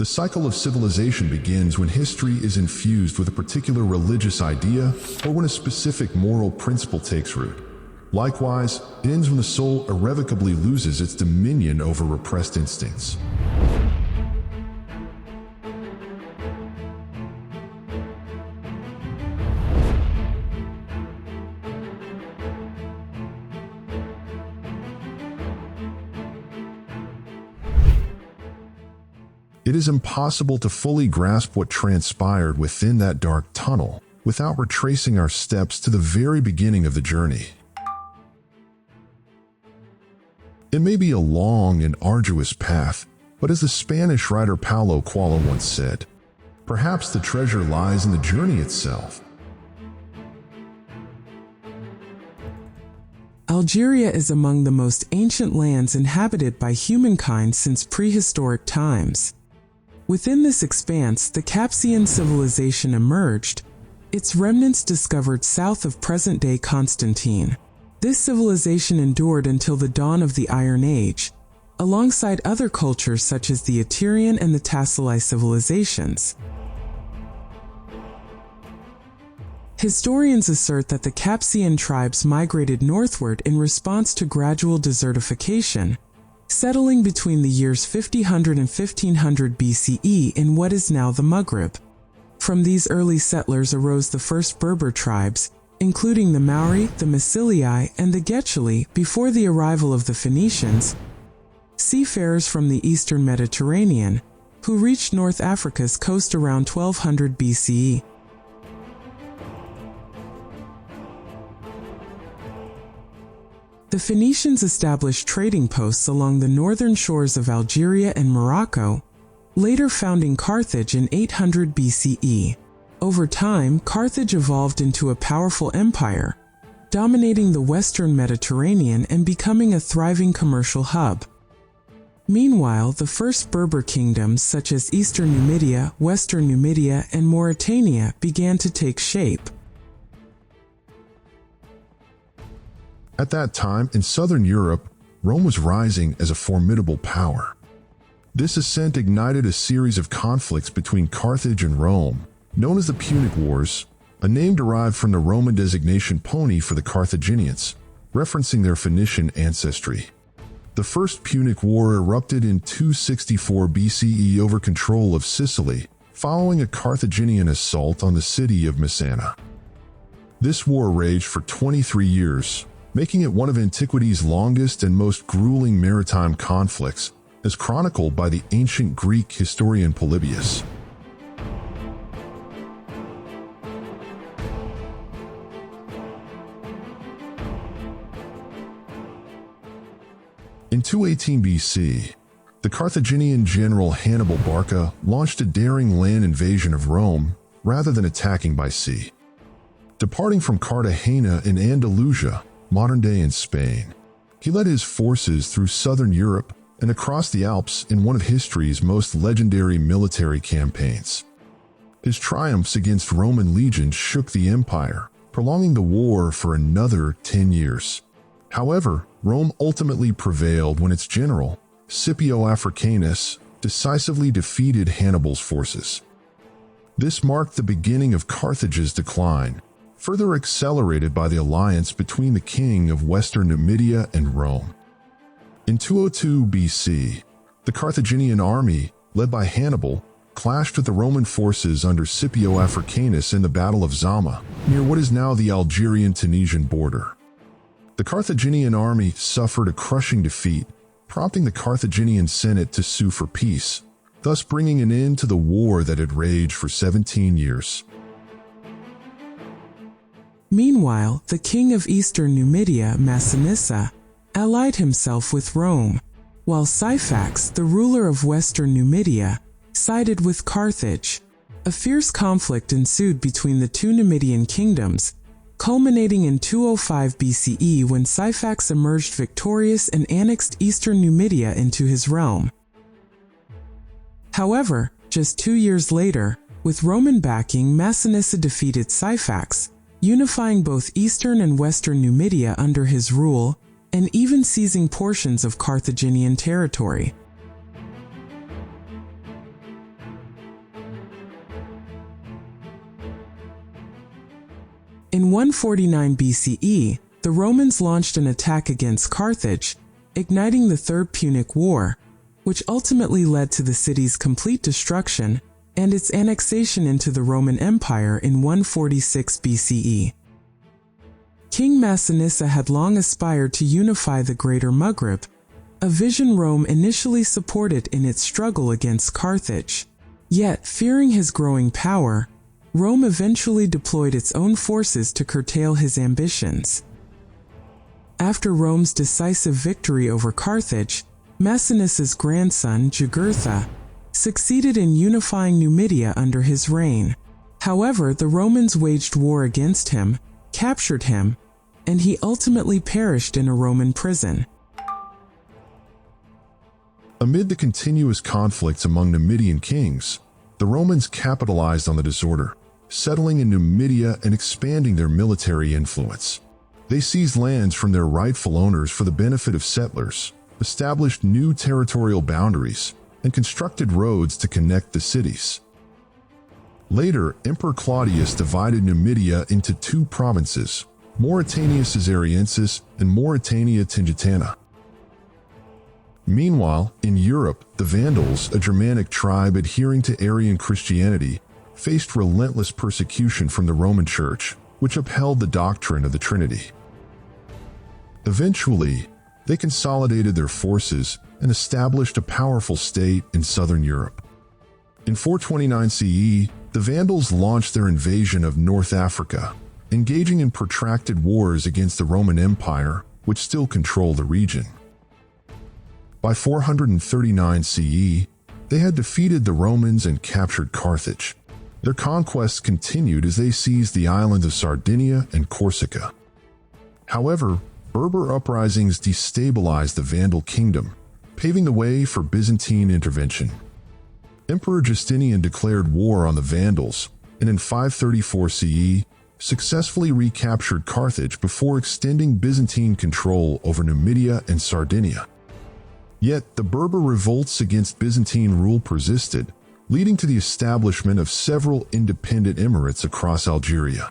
The cycle of civilization begins when history is infused with a particular religious idea or when a specific moral principle takes root. Likewise, it ends when the soul irrevocably loses its dominion over repressed instincts. It is impossible to fully grasp what transpired within that dark tunnel without retracing our steps to the very beginning of the journey. It may be a long and arduous path, but as the Spanish writer Paulo Coelho once said, perhaps the treasure lies in the journey itself. Algeria is among the most ancient lands inhabited by humankind since prehistoric times. Within this expanse, the Capsian civilization emerged, its remnants discovered south of present-day Constantine. This civilization endured until the dawn of the Iron Age, alongside other cultures such as the Aterian and the Tassili civilizations. Historians assert that the Capsian tribes migrated northward in response to gradual desertification, settling between the years 1500 and 1500 BCE in what is now the Maghreb. From these early settlers arose the first Berber tribes, including the Maori, the Masilii, and the Getchali before the arrival of the Phoenicians, seafarers from the eastern Mediterranean, who reached North Africa's coast around 1200 BCE. The Phoenicians established trading posts along the northern shores of Algeria and Morocco, later founding Carthage in 800 BCE. Over time, Carthage evolved into a powerful empire, dominating the western Mediterranean and becoming a thriving commercial hub. Meanwhile, the first Berber kingdoms such as Eastern Numidia, Western Numidia, and Mauritania began to take shape. At that time, in southern Europe, Rome was rising as a formidable power. This ascent ignited a series of conflicts between Carthage and Rome, known as the Punic Wars, a name derived from the Roman designation Poni for the Carthaginians, referencing their Phoenician ancestry. The First Punic War erupted in 264 BCE over control of Sicily, following a Carthaginian assault on the city of Messana. This war raged for 23 years, making it one of antiquity's longest and most grueling maritime conflicts, as chronicled by the ancient Greek historian Polybius. In 218 BC, the Carthaginian general Hannibal Barca launched a daring land invasion of Rome rather than attacking by sea. Departing from Cartagena in Andalusia, modern-day in Spain, he led his forces through southern Europe and across the Alps in one of history's most legendary military campaigns. His triumphs against Roman legions shook the empire, prolonging the war for another 10 years. However, Rome ultimately prevailed when its general, Scipio Africanus, decisively defeated Hannibal's forces. This marked the beginning of Carthage's decline, further accelerated by the alliance between the king of Western Numidia and Rome. In 202 BC, the Carthaginian army, led by Hannibal, clashed with the Roman forces under Scipio Africanus in the Battle of Zama, near what is now the Algerian-Tunisian border. The Carthaginian army suffered a crushing defeat, prompting the Carthaginian Senate to sue for peace, thus bringing an end to the war that had raged for 17 years. Meanwhile, the king of Eastern Numidia, Massinissa, allied himself with Rome, while Syphax, the ruler of Western Numidia, sided with Carthage. A fierce conflict ensued between the two Numidian kingdoms, culminating in 205 BCE when Syphax emerged victorious and annexed Eastern Numidia into his realm. However, just 2 years later, with Roman backing, Massinissa defeated Syphax, unifying both Eastern and Western Numidia under his rule, and even seizing portions of Carthaginian territory. In 149 BCE, the Romans launched an attack against Carthage, igniting the Third Punic War, which ultimately led to the city's complete destruction and its annexation into the Roman Empire in 146 BCE. King Massinissa had long aspired to unify the Greater Maghreb, a vision Rome initially supported in its struggle against Carthage. Yet, fearing his growing power, Rome eventually deployed its own forces to curtail his ambitions. After Rome's decisive victory over Carthage, Massinissa's grandson, Jugurtha, succeeded in unifying Numidia under his reign. However, the Romans waged war against him, captured him, and he ultimately perished in a Roman prison. Amid the continuous conflicts among Numidian kings, the Romans capitalized on the disorder, settling in Numidia and expanding their military influence. They seized lands from their rightful owners for the benefit of settlers, established new territorial boundaries, and constructed roads to connect the cities. Later, Emperor Claudius divided Numidia into two provinces, Mauritania Caesariensis and Mauritania Tingitana. Meanwhile, in Europe, the Vandals, a Germanic tribe adhering to Arian Christianity, faced relentless persecution from the Roman Church, which upheld the doctrine of the Trinity. Eventually, they consolidated their forces and established a powerful state in southern Europe. In 429 CE, the Vandals launched their invasion of North Africa, engaging in protracted wars against the Roman Empire, which still controlled the region. By 439 CE, they had defeated the Romans and captured Carthage. Their conquests continued as they seized the islands of Sardinia and Corsica. However, Berber uprisings destabilized the Vandal kingdom, paving the way for Byzantine intervention. Emperor Justinian declared war on the Vandals, and in 534 CE, successfully recaptured Carthage before extending Byzantine control over Numidia and Sardinia. Yet, the Berber revolts against Byzantine rule persisted, leading to the establishment of several independent emirates across Algeria.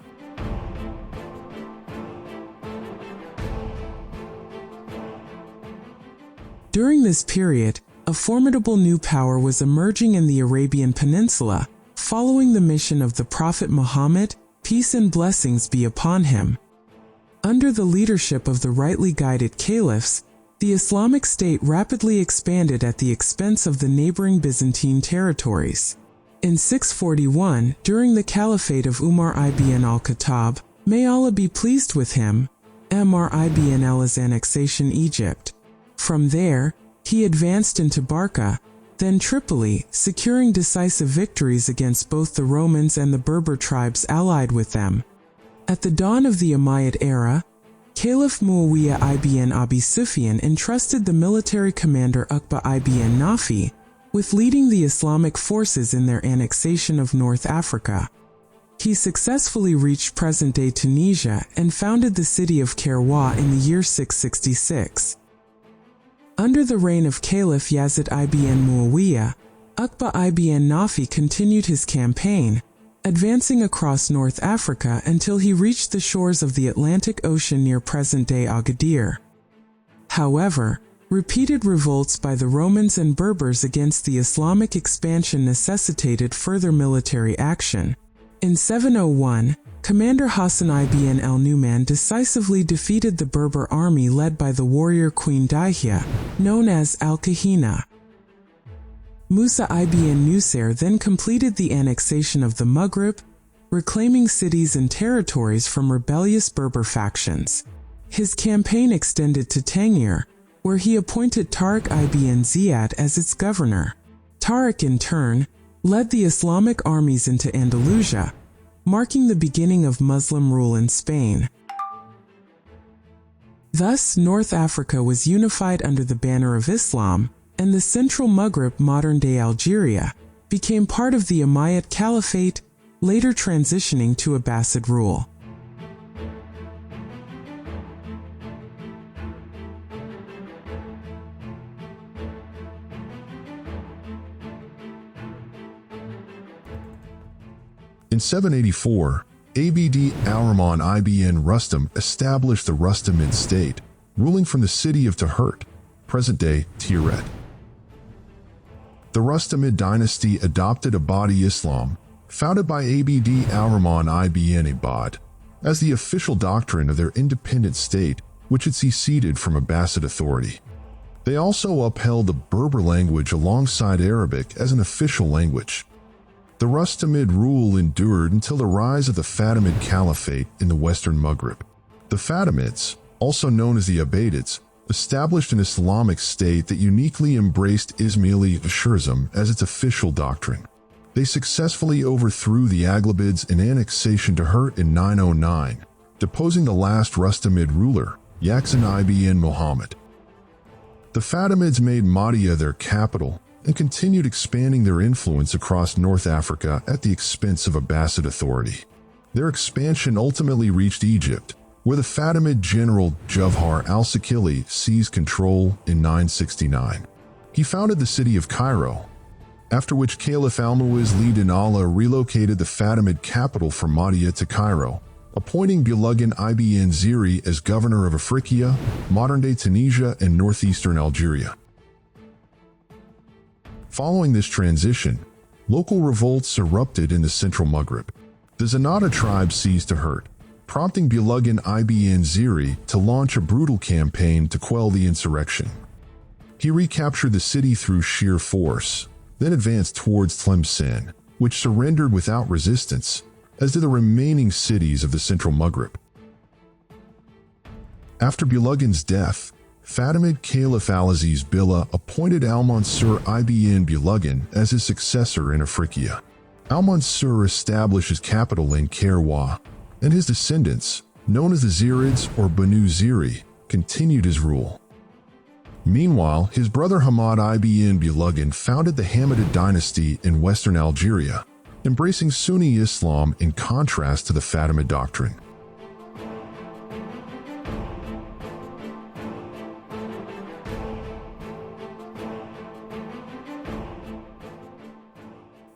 During this period, a formidable new power was emerging in the Arabian Peninsula, following the mission of the Prophet Muhammad, peace and blessings be upon him. Under the leadership of the rightly guided caliphs, the Islamic State rapidly expanded at the expense of the neighboring Byzantine territories. In 641, during the Caliphate of Umar ibn al-Khattab, may Allah be pleased with him, Umar ibn al-Az's annexation Egypt. From there, he advanced into Barca, then Tripoli, securing decisive victories against both the Romans and the Berber tribes allied with them. At the dawn of the Umayyad era, Caliph Muawiyah ibn Abi Sufyan entrusted the military commander Uqba ibn Nafi with leading the Islamic forces in their annexation of North Africa. He successfully reached present-day Tunisia and founded the city of Kairouan in the year 666. Under the reign of Caliph Yazid ibn Muawiyah, Uqba ibn Nafi continued his campaign, advancing across North Africa until he reached the shores of the Atlantic Ocean near present-day Agadir. However, repeated revolts by the Romans and Berbers against the Islamic expansion necessitated further military action. In 701, Commander Hassan ibn al-Numan decisively defeated the Berber army led by the warrior Queen Dihya, known as Al-Kahina. Musa ibn Nusair then completed the annexation of the Maghreb, reclaiming cities and territories from rebellious Berber factions. His campaign extended to Tangier, where he appointed Tariq ibn Ziyad as its governor. Tariq, in turn, led the Islamic armies into Andalusia, marking the beginning of Muslim rule in Spain. Thus, North Africa was unified under the banner of Islam, and the central Maghreb, modern-day Algeria, became part of the Umayyad Caliphate, later transitioning to Abbasid rule. In 784, Abd al-Rahman ibn Rustam established the Rustamid state, ruling from the city of Tahert, present-day Tiret. The Rustamid Dynasty adopted Abadi Islam, founded by Abd al-Rahman ibn Abad, as the official doctrine of their independent state, which had seceded from Abbasid authority. They also upheld the Berber language alongside Arabic as an official language. The Rustamid rule endured until the rise of the Fatimid Caliphate in the Western Maghreb. The Fatimids, also known as the Abbasids, established an Islamic state that uniquely embraced Ismaili Ashurism as its official doctrine. They successfully overthrew the Aghlabids in annexation to Tahert in 909, deposing the last Rustamid ruler, Yakzan ibn Muhammad. The Fatimids made Mahdia their capital and continued expanding their influence across North Africa at the expense of Abbasid authority. Their expansion ultimately reached Egypt, where the Fatimid general Jawhar al-Sakili seized control in 969. He founded the city of Cairo, after which Caliph Almohad ibn Allah relocated the Fatimid capital from Mahdia to Cairo, appointing Bulagan ibn Ziri as governor of Afriqiya, modern-day Tunisia and northeastern Algeria. Following this transition, local revolts erupted in the central Maghreb. The Zenata tribe seized Tahert, prompting Bulagan ibn Ziri to launch a brutal campaign to quell the insurrection. He recaptured the city through sheer force, then advanced towards Tlemcen, which surrendered without resistance, as did the remaining cities of the central Maghreb. After Bulagan's death, Fatimid Caliph Al-Aziz Billah appointed Al-Mansur ibn Bulagan as his successor in Afriqiya. Al-Mansur established his capital in Kairwa, and his descendants, known as the Zirids or Banu Ziri, continued his rule. Meanwhile, his brother Hamad ibn Bulagan founded the Hamidid Dynasty in western Algeria, embracing Sunni Islam in contrast to the Fatimid doctrine.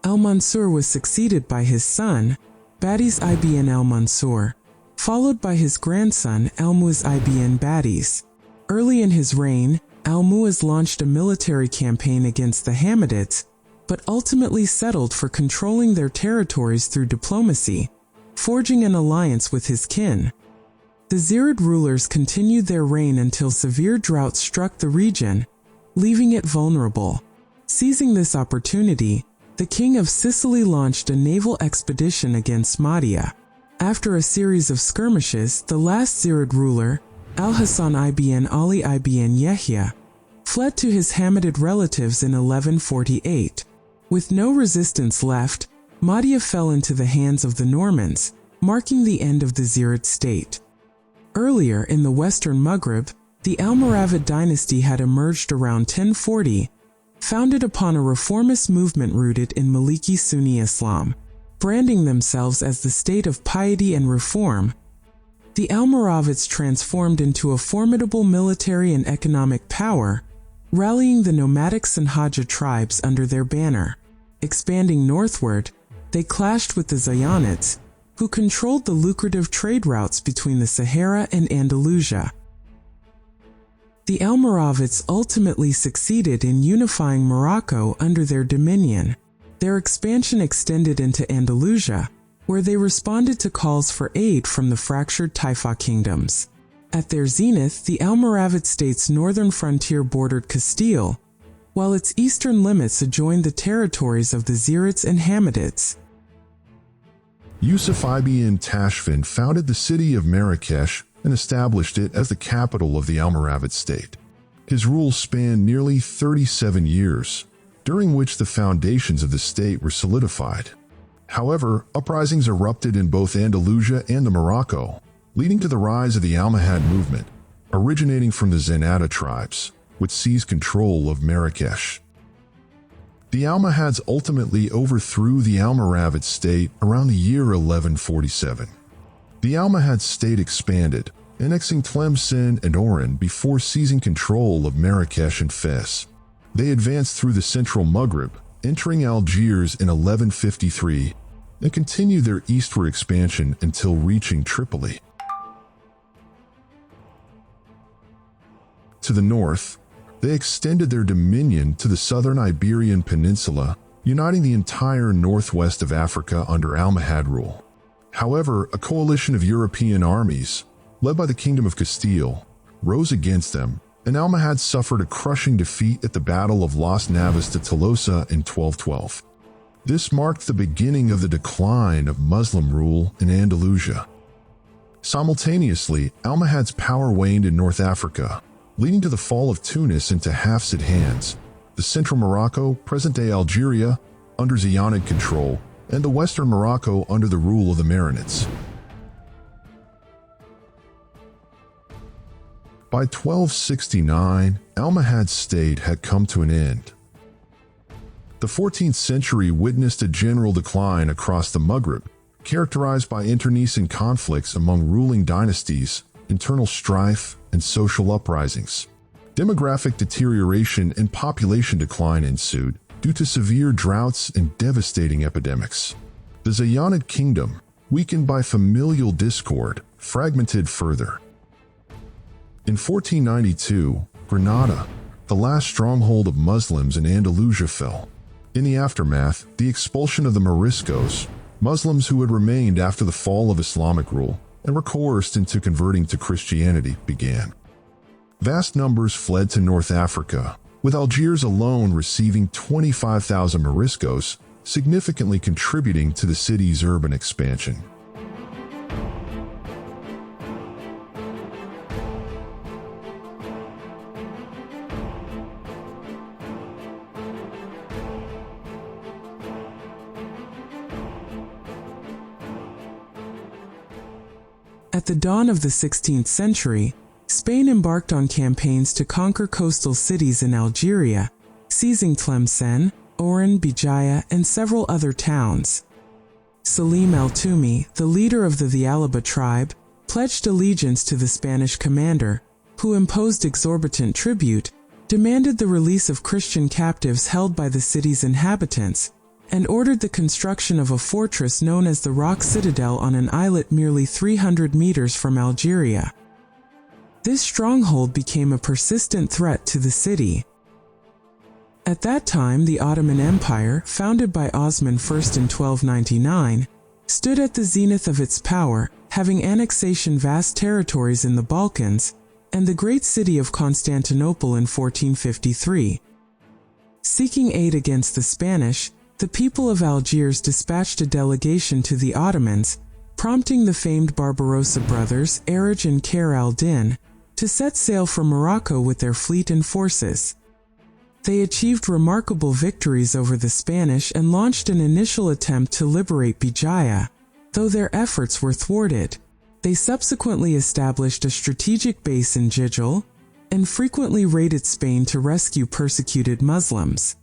Al-Mansur was succeeded by his son, Badiz ibn al-Mansur, followed by his grandson Al-Mu'izz ibn Badiz. Early in his reign, Al-Mu'izz launched a military campaign against the Hamidids, but ultimately settled for controlling their territories through diplomacy, forging an alliance with his kin. The Zirid rulers continued their reign until severe drought struck the region, leaving it vulnerable. Seizing this opportunity, the king of Sicily launched a naval expedition against Mahdia. After a series of skirmishes, the last Zirid ruler, Al-Hasan ibn Ali ibn Yahya, fled to his Hamidid relatives in 1148. With no resistance left, Mahdia fell into the hands of the Normans, marking the end of the Zirid state. Earlier in the Western Maghreb, the Almoravid Dynasty had emerged around 1040, founded upon a reformist movement rooted in Maliki Sunni Islam. Branding themselves as the state of piety and reform, the Almoravids transformed into a formidable military and economic power, rallying the nomadics and Haja tribes under their banner. Expanding northward, they clashed with the Zayanids, who controlled the lucrative trade routes between the Sahara and Andalusia. The Almoravids ultimately succeeded in unifying Morocco under their dominion. Their expansion extended into Andalusia, where they responded to calls for aid from the fractured Taifa kingdoms. At their zenith, the Almoravid state's northern frontier bordered Castile, while its eastern limits adjoined the territories of the Zirids and Hamidids. Yusuf ibn Tashfin founded the city of Marrakesh and established it as the capital of the Almoravid state. His rule spanned nearly 37 years, during which the foundations of the state were solidified. However, uprisings erupted in both Andalusia and the Morocco, leading to the rise of the Almohad movement, originating from the Zenata tribes, which seized control of Marrakesh. The Almohads ultimately overthrew the Almoravid state around the year 1147. The Almohad state expanded, annexing Tlemcen and Oran before seizing control of Marrakesh and Fez. They advanced through the central Maghreb, entering Algiers in 1153, and continued their eastward expansion until reaching Tripoli. To the north, they extended their dominion to the southern Iberian Peninsula, uniting the entire northwest of Africa under Almohad rule. However, a coalition of European armies, led by the Kingdom of Castile, rose against them, and Almohad suffered a crushing defeat at the Battle of Las Navas de Tolosa in 1212. This marked the beginning of the decline of Muslim rule in Andalusia. Simultaneously, Almohad's power waned in North Africa, leading to the fall of Tunis into Hafsid hands, the central Morocco, present-day Algeria, under Ziyanid control, and the western Morocco under the rule of the Marinids. By 1269, Almohad's state had come to an end. The 14th century witnessed a general decline across the Maghreb, characterized by internecine conflicts among ruling dynasties, internal strife, and social uprisings. Demographic deterioration and population decline ensued due to severe droughts and devastating epidemics. The Ziyanid kingdom, weakened by familial discord, fragmented further. In 1492, Granada, the last stronghold of Muslims in Andalusia, fell. In the aftermath, the expulsion of the Moriscos, Muslims who had remained after the fall of Islamic rule and were coerced into converting to Christianity, began. Vast numbers fled to North Africa, with Algiers alone receiving 25,000 Moriscos, significantly contributing to the city's urban expansion. At the dawn of the 16th century, Spain embarked on campaigns to conquer coastal cities in Algeria, seizing Tlemcen, Oran, Bijaya, and several other towns. Salim al-Tumi, the leader of the Thialaba tribe, pledged allegiance to the Spanish commander, who imposed exorbitant tribute, demanded the release of Christian captives held by the city's inhabitants, and ordered the construction of a fortress known as the Rock Citadel on an islet merely 300 meters from Algeria. This stronghold became a persistent threat to the city. At that time, the Ottoman Empire, founded by Osman I in 1299, stood at the zenith of its power, having annexation vast territories in the Balkans and the great city of Constantinople in 1453. Seeking aid against the Spanish, the people of Algiers dispatched a delegation to the Ottomans, prompting the famed Barbarossa brothers, Aruj and Khayr al-Din, to set sail for Morocco with their fleet and forces. They achieved remarkable victories over the Spanish and launched an initial attempt to liberate Bijaya, though their efforts were thwarted. They subsequently established a strategic base in Jijil, and frequently raided Spain to rescue persecuted Muslims.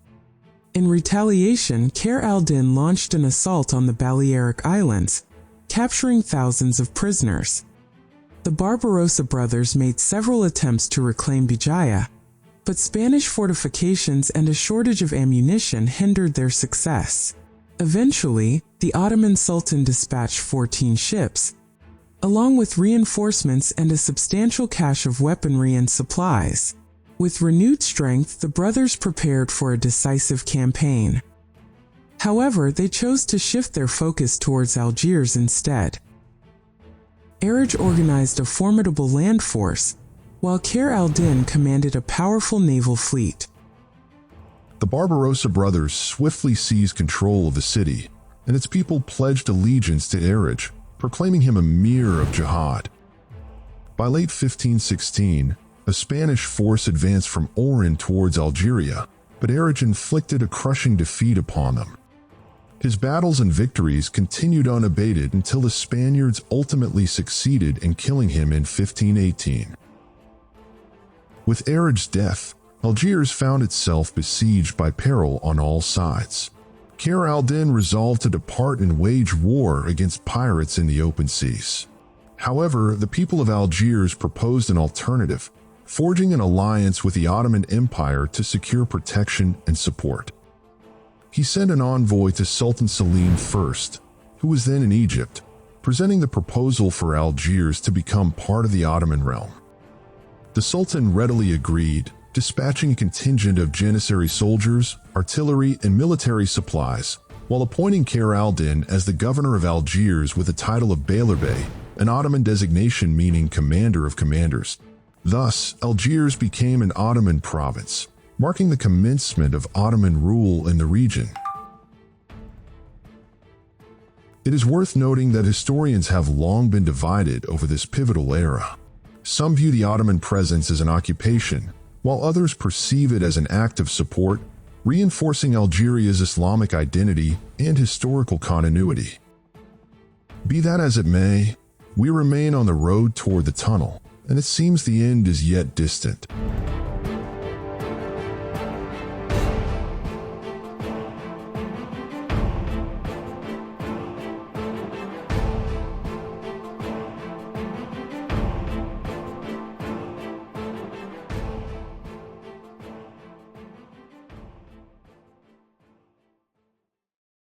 In retaliation, Khayr al-Din launched an assault on the Balearic Islands, capturing thousands of prisoners. The Barbarossa brothers made several attempts to reclaim Bijaya, but Spanish fortifications and a shortage of ammunition hindered their success. Eventually, the Ottoman Sultan dispatched 14 ships, along with reinforcements and a substantial cache of weaponry and supplies. With renewed strength, the brothers prepared for a decisive campaign. However, they chose to shift their focus towards Algiers instead. Aruj organized a formidable land force, while Khayr al-Din commanded a powerful naval fleet. The Barbarossa brothers swiftly seized control of the city, and its people pledged allegiance to Aruj, proclaiming him a mir of jihad. By late 1516, a Spanish force advanced from Oran towards Algeria, but Aruj inflicted a crushing defeat upon them. His battles and victories continued unabated until the Spaniards ultimately succeeded in killing him in 1518. With Aruj's death, Algiers found itself besieged by peril on all sides. Khayr al-Din resolved to depart and wage war against pirates in the open seas. However, the people of Algiers proposed an alternative, forging an alliance with the Ottoman Empire to secure protection and support. He sent an envoy to Sultan Selim first, who was then in Egypt, presenting the proposal for Algiers to become part of the Ottoman realm. The Sultan readily agreed, dispatching a contingent of Janissary soldiers, artillery, and military supplies, while appointing Khayr al-Din as the governor of Algiers with the title of Beylerbey, an Ottoman designation meaning commander of commanders. Thus, Algiers became an Ottoman province, marking the commencement of Ottoman rule in the region. It is worth noting that historians have long been divided over this pivotal era. Some view the Ottoman presence as an occupation, while others perceive it as an act of support, reinforcing Algeria's Islamic identity and historical continuity. Be that as it may, we remain on the road toward the tunnel, and it seems the end is yet distant.